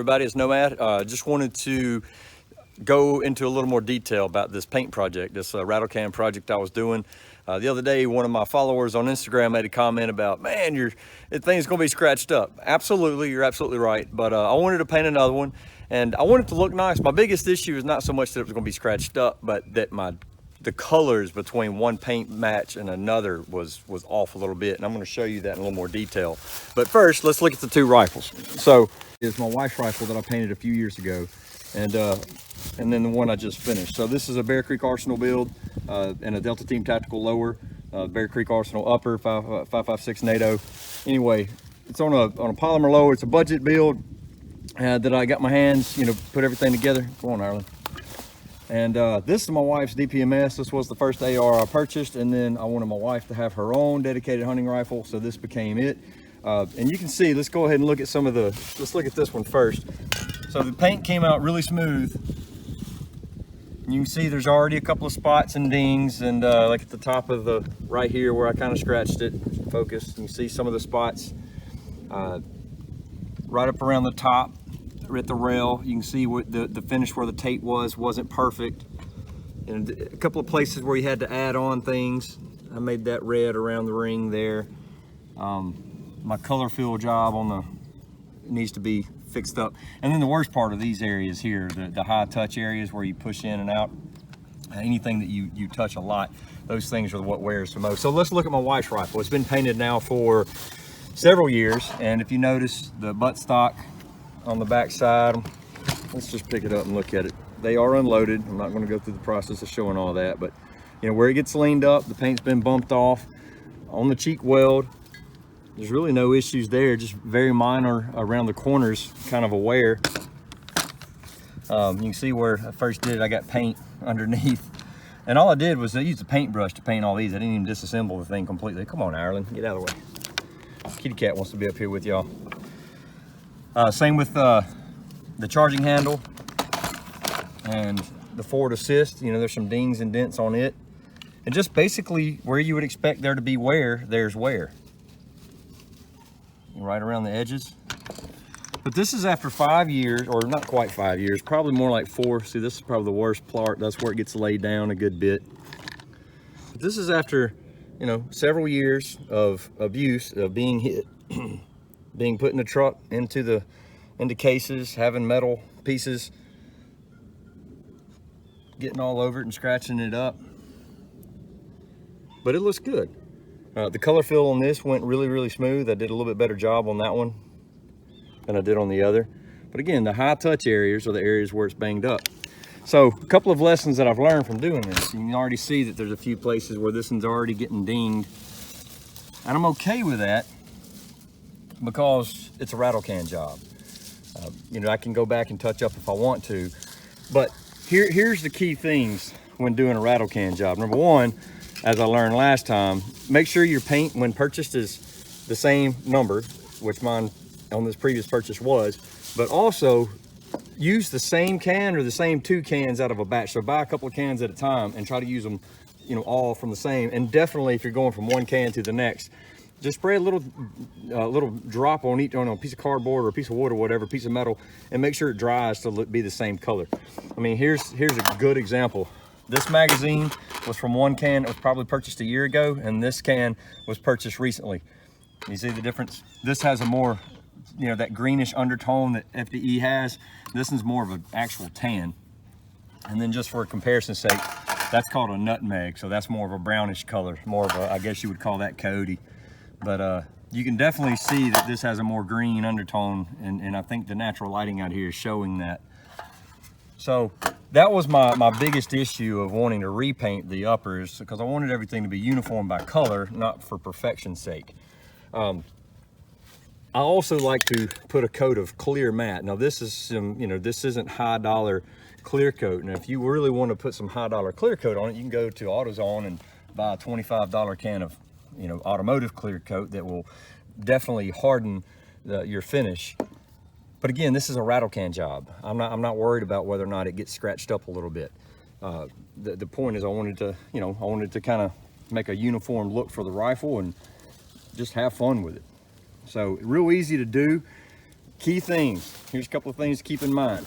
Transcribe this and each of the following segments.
everybody, it's Nomad. Just wanted to go into a little more detail about this paint project, this rattle can project I was doing. The other day, one of my followers on Instagram made a comment about, man, the thing's gonna be scratched up. Absolutely, you're absolutely right. But I wanted to paint another one and I wanted it to look nice. My biggest issue is not so much that it was gonna be scratched up, but that the colors between one paint match and another was off a little bit, and I'm going to show you that in a little more detail. But first, let's look at the two rifles. So it's my wife's rifle that I painted a few years ago, and then the one I just finished. So this is a Bear Creek Arsenal build and a Delta Team Tactical lower, Bear Creek Arsenal upper 5.56 NATO. Anyway, it's on a polymer lower. It's a budget build that I got my hands, put everything together. Go on, Ireland. And this is my wife's DPMS. This was the first AR I purchased, and then I wanted my wife to have her own dedicated hunting rifle, so this became it. And you can see, let's go ahead and look at let's look at this one first. So the paint came out really smooth. You can see there's already a couple of spots and dings, and like at the top of right here where I kind of scratched it, focus, you can see some of the spots right up around the top. At the rail, you can see what the finish where the tape wasn't perfect, and a couple of places where you had to add on things. I made that red around the ring there. My color fill job needs to be fixed up, and then the worst part of these areas here, the high touch areas where you push in and out, anything that you touch a lot, those things are what wears the most. So let's look at my wife's rifle. It's been painted now for several years, and if you notice the buttstock on the back side, let's just pick it up and look at it. They are unloaded. I'm not going to go through the process of showing all that, but where it gets leaned up, the paint's been bumped off. On the cheek weld, there's really no issues there, just very minor around the corners, kind of a wear. You can see where I first did it, I got paint underneath, and all I did was I used a paintbrush to paint all these. I didn't even disassemble the thing completely. Come on, Ireland, get out of the way. Kitty cat wants to be up here with y'all. Same with the charging handle and the forward assist. There's some dings and dents on it, and just basically where you would expect there to be wear, there's wear right around the edges. But this is after 5 years, or not quite 5 years, probably more like 4. See, this is probably the worst part. That's where it gets laid down a good bit. But this is after several years of abuse, of being hit being put in the truck, into cases, having metal pieces getting all over it and scratching it up. But it looks good. The color fill on this went really, really smooth. I did a little bit better job on that one than I did on the other. But again, the high touch areas are the areas where it's banged up. So a couple of lessons that I've learned from doing this. You can already see that there's a few places where this one's already getting dinged. And I'm okay with that, because it's a rattle can job. I can go back and touch up if I want to, but here's the key things when doing a rattle can job. Number one, as I learned last time, make sure your paint when purchased is the same number, which mine on this previous purchase was, but also use the same can or the same 2 cans out of a batch. So buy a couple of cans at a time and try to use them all from the same. And definitely if you're going from one can to the next, just spray a little drop on a piece of cardboard or a piece of wood or whatever, piece of metal, and make sure it dries to be the same color. I mean, here's a good example. This magazine was from one can that was probably purchased a year ago, and this can was purchased recently. You see the difference? This has a more, that greenish undertone that FDE has. This one's more of an actual tan. And then just for a comparison's sake, that's called a nutmeg, so that's more of a brownish color, more of a, I guess you would call that Cody. But you can definitely see that this has a more green undertone, and I think the natural lighting out here is showing that. So that was my biggest issue of wanting to repaint the uppers, because I wanted everything to be uniform by color, not for perfection's sake. I also like to put a coat of clear matte. Now this is this isn't high dollar clear coat. Now if you really want to put some high dollar clear coat on it, you can go to AutoZone and buy a $25 can of automotive clear coat that will definitely harden your finish. But again, this is a rattle can job. I'm not worried about whether or not it gets scratched up a little bit. The point is I wanted to kind of make a uniform look for the rifle and just have fun with it. So real easy to do. key things. Here's a couple of things to keep in mind.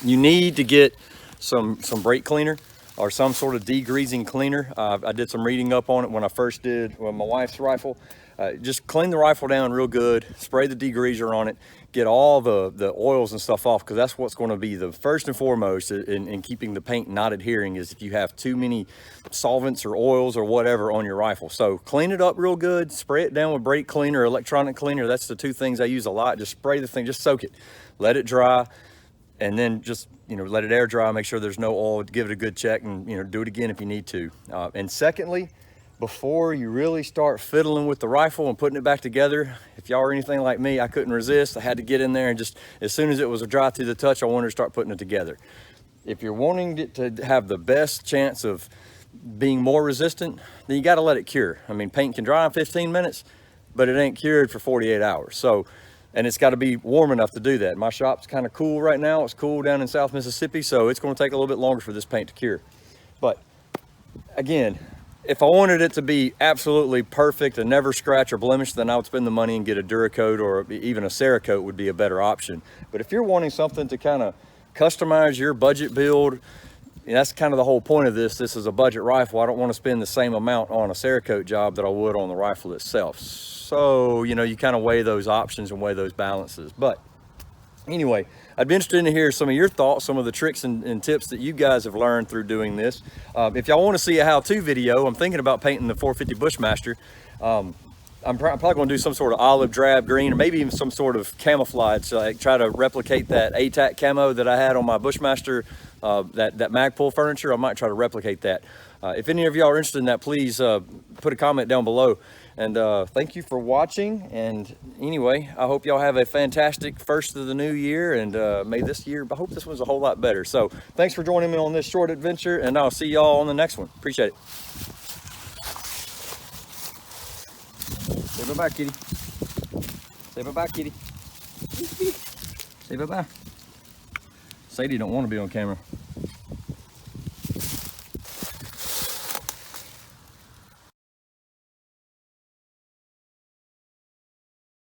You need to get some brake cleaner or some sort of degreasing cleaner. I did some reading up on it when I first did my wife's rifle. Just clean the rifle down real good, spray the degreaser on it, get all the oils and stuff off, because that's what's going to be the first and foremost in keeping the paint not adhering, is if you have too many solvents or oils or whatever on your rifle. So clean it up real good, spray it down with brake cleaner or electronic cleaner. That's the two things I use a lot. Just spray the thing, just soak it, let it dry, and then just, you know, let it air dry, make sure there's no oil, give it a good check, and, you know, do it again if you need to. And secondly, before you really start fiddling with the rifle and putting it back together, if y'all are anything like me, I couldn't resist. I had to get in there and just, as soon as it was dry through the touch, I wanted to start putting it together. If you're wanting it to have the best chance of being more resistant, then you got to let it cure. I mean, paint can dry in 15 minutes, but it ain't cured for 48 hours. So, and it's got to be warm enough to do that. My shop's kind of cool right now. It's cool down in South Mississippi, so it's going to take a little bit longer for this paint to cure. But again, if I wanted it to be absolutely perfect and never scratch or blemish, then I would spend the money and get a Duracoat, or even a Cerakote would be a better option. But if you're wanting something to kind of customize your budget build, that's kind of the whole point of this. This is a budget rifle. I don't want to spend the same amount on a Cerakote job that I would on the rifle itself. So, you know, you kind of weigh those options and weigh those balances. But anyway, I'd be interested to hear some of your thoughts, some of the tricks and tips that you guys have learned through doing this. If y'all want to see a how-to video, I'm thinking about painting the 450 Bushmaster. I'm probably going to do some sort of olive drab green, or maybe even some sort of camouflage, so I try to replicate that ATAC camo that I had on my Bushmaster, that Magpul furniture. I might try to replicate that. If any of y'all are interested in that, please put a comment down below. And thank you for watching. And anyway, I hope y'all have a fantastic first of the new year, and may this year, I hope this one's a whole lot better. So thanks for joining me on this short adventure, and I'll see y'all on the next one. Appreciate it. Say bye-bye, kitty. Say bye-bye, kitty. Say bye-bye. Sadie don't want to be on camera.